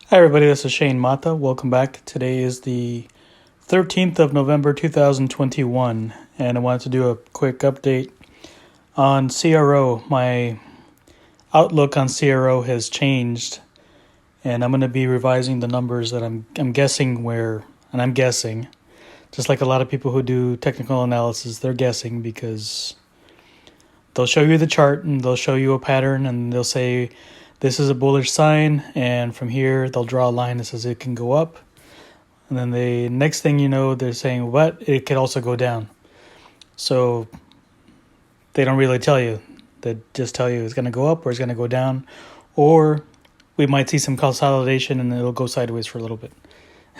Hi, everybody. This is Shane Mata. Welcome back. Today is the 13th of November 2021, and I wanted to do a quick update on CRO. My outlook on CRO has changed, and I'm going to be revising the numbers that I'm guessing where, and I'm guessing, just like a lot of people who do technical analysis, they're guessing because they'll show you the chart and they'll show you a pattern and they'll say, this is a bullish sign, and from here they'll draw a line that says it can go up. And then the next thing you know, they're saying, but it could also go down. So they don't really tell you. They just tell you it's going to go up or it's going to go down. Or we might see some consolidation and it'll go sideways for a little bit.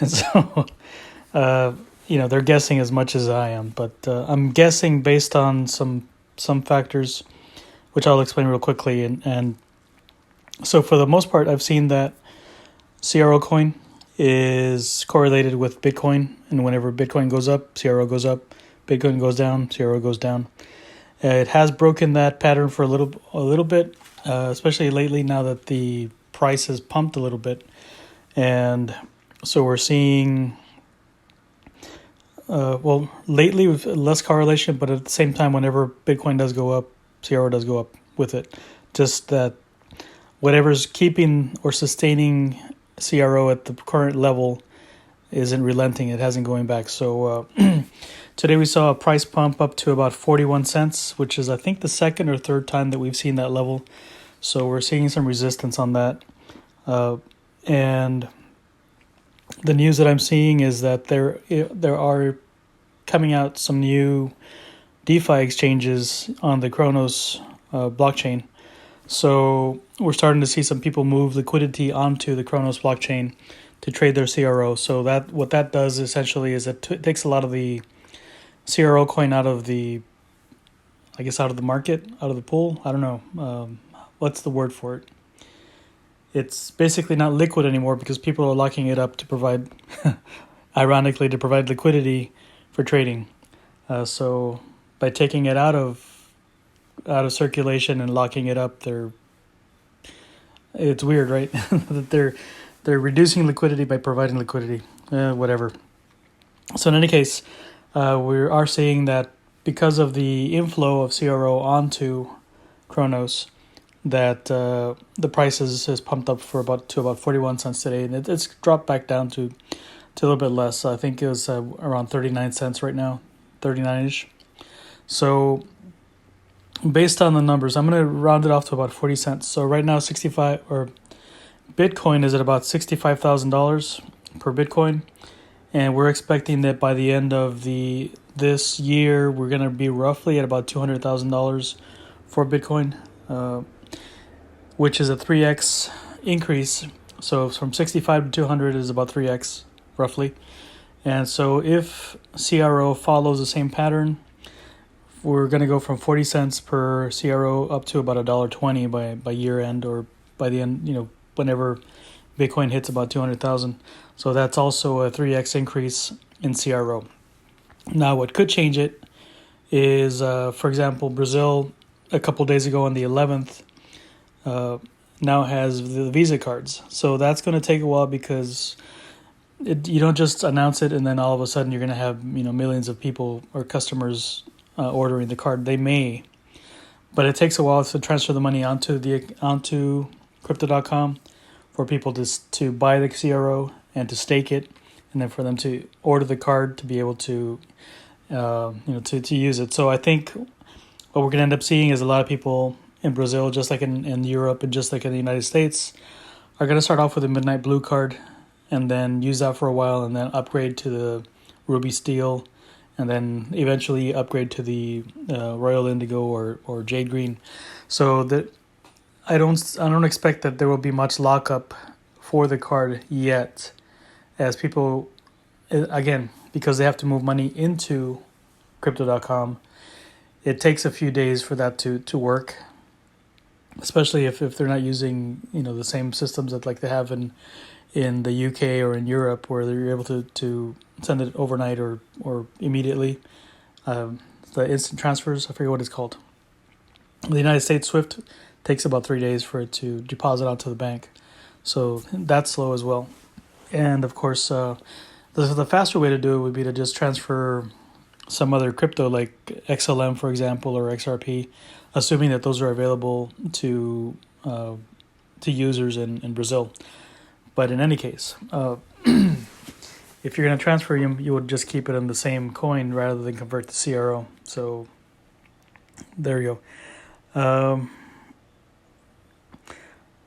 And so, they're guessing as much as I am. But I'm guessing based on some factors, which I'll explain real quickly. And so for the most part, I've seen that CRO coin is correlated with Bitcoin, and whenever Bitcoin goes up, CRO goes up. Bitcoin goes down, CRO goes down. It has broken that pattern for a little bit, especially lately now that the price has pumped a little bit, and so we're seeing. Lately with less correlation, but at the same time, whenever Bitcoin does go up, CRO does go up with it. Just that whatever's keeping or sustaining CRO at the current level isn't relenting. It hasn't going back. So today we saw a price pump up to about 41 cents, which is I think the second or third time that we've seen that level. So we're seeing some resistance on that. And the news that I'm seeing is that there are coming out some new DeFi exchanges on the Cronos blockchain. So we're starting to see some people move liquidity onto the Cronos blockchain to trade their CRO. So that what that does essentially is it takes a lot of the CRO coin out of the market, out of the pool. I don't know. What's the word for it? It's basically not liquid anymore because people are locking it up to provide, ironically, to provide liquidity for trading. So by taking it out of circulation and locking it up, it's weird, right? That they're reducing liquidity by providing liquidity, whatever. So in any case, we are seeing that because of the inflow of CRO onto Cronos, that the price has pumped up to about 41 cents today, and it's dropped back down to a little bit less. I think it was around 39 cents right now, 39ish. So based on the numbers, I'm going to round it off to about 40 cents. So right now, Bitcoin is at about $65,000 per Bitcoin, and we're expecting that by the end of this year, we're going to be roughly at about $200,000 for Bitcoin, which is a 3x increase. So from 65 to 200 is about 3x roughly. And so if CRO follows the same pattern, we're going to go from 40 cents per CRO up to about $1.20 by year end, or by the end, whenever Bitcoin hits about 200,000. So that's also a 3x increase in CRO. Now, what could change it is, for example, Brazil a couple of days ago on the 11th now has the Visa cards. So that's going to take a while because you don't just announce it and then all of a sudden you're going to have millions of people or customers ordering the card. They may, but it takes a while to transfer the money onto crypto.com for people to buy the CRO and to stake it, and then for them to order the card to be able to to use it. So I think what we're going to end up seeing is a lot of people in Brazil, just like in Europe and just like in the United States, are going to start off with a Midnight Blue card and then use that for a while and then upgrade to the Ruby Steel, and then eventually upgrade to the Royal Indigo or Jade Green. So that I don't expect that there will be much lockup for the card yet, as people, again, because they have to move money into crypto.com, it takes a few days for that to work, especially if they're not using the same systems that like they have in the UK or in Europe, where they're able to send it overnight or immediately. The instant transfers, I forget what it's called. In the United States, Swift takes about 3 days for it to deposit onto the bank. So that's slow as well. And of course, the faster way to do it would be to just transfer some other crypto like XLM, for example, or XRP, assuming that those are available to users in Brazil. But in any case, if you're going to transfer them, you would just keep it in the same coin rather than convert to CRO. So there you go.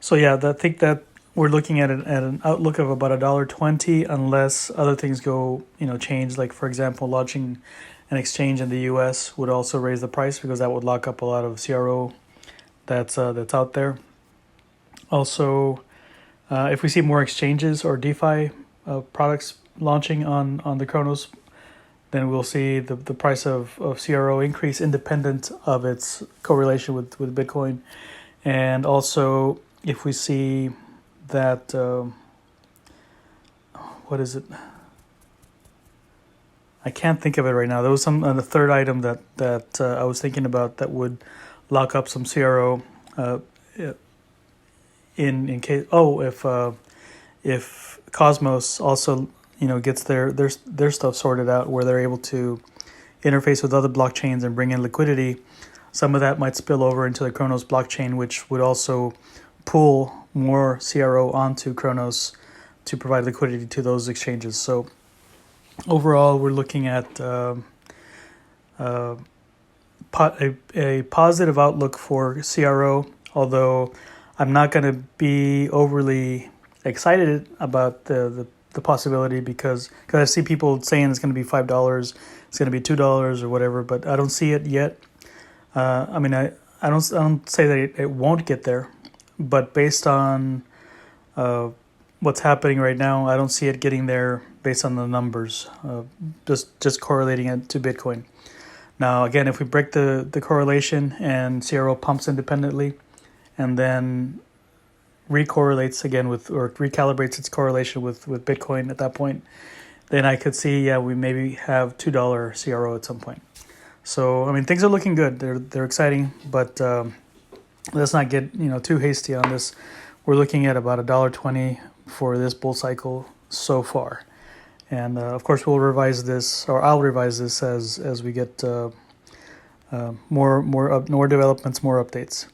So yeah, I think that we're looking at an outlook of about $1.20 unless other things go, change. Like for example, launching an exchange in the U.S. would also raise the price because that would lock up a lot of CRO that's out there. Also, if we see more exchanges or DeFi products launching on the Cronos, then we'll see the price of CRO increase independent of its correlation with Bitcoin. And also, if we see that, what is it? I can't think of it right now. There was the third item that I was thinking about that would lock up some CRO in case. Oh, if Cosmos also gets their stuff sorted out, where they're able to interface with other blockchains and bring in liquidity, some of that might spill over into the Cronos blockchain, which would also pull more CRO onto Cronos to provide liquidity to those exchanges. So overall, we're looking at a positive outlook for CRO, although I'm not going to be overly excited about the possibility because I see people saying it's going to be $5, it's going to be $2 or whatever, but I don't see it yet. I don't say that it won't get there, but based on what's happening right now, I don't see it getting there based on the numbers, just correlating it to Bitcoin. Now, again, if we break the correlation and CRO pumps independently and then recorrelates again or recalibrates its correlation with Bitcoin at that point, then I could see, we maybe have $2 CRO at some point. So, things are looking good. They're exciting, but let's not get too hasty on this. We're looking at about $1.20 for this bull cycle so far. And of course, we'll revise this, or I'll revise this as we get more developments, more updates.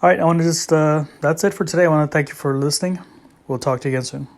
All right, I want to just that's it for today. I want to thank you for listening. We'll talk to you again soon.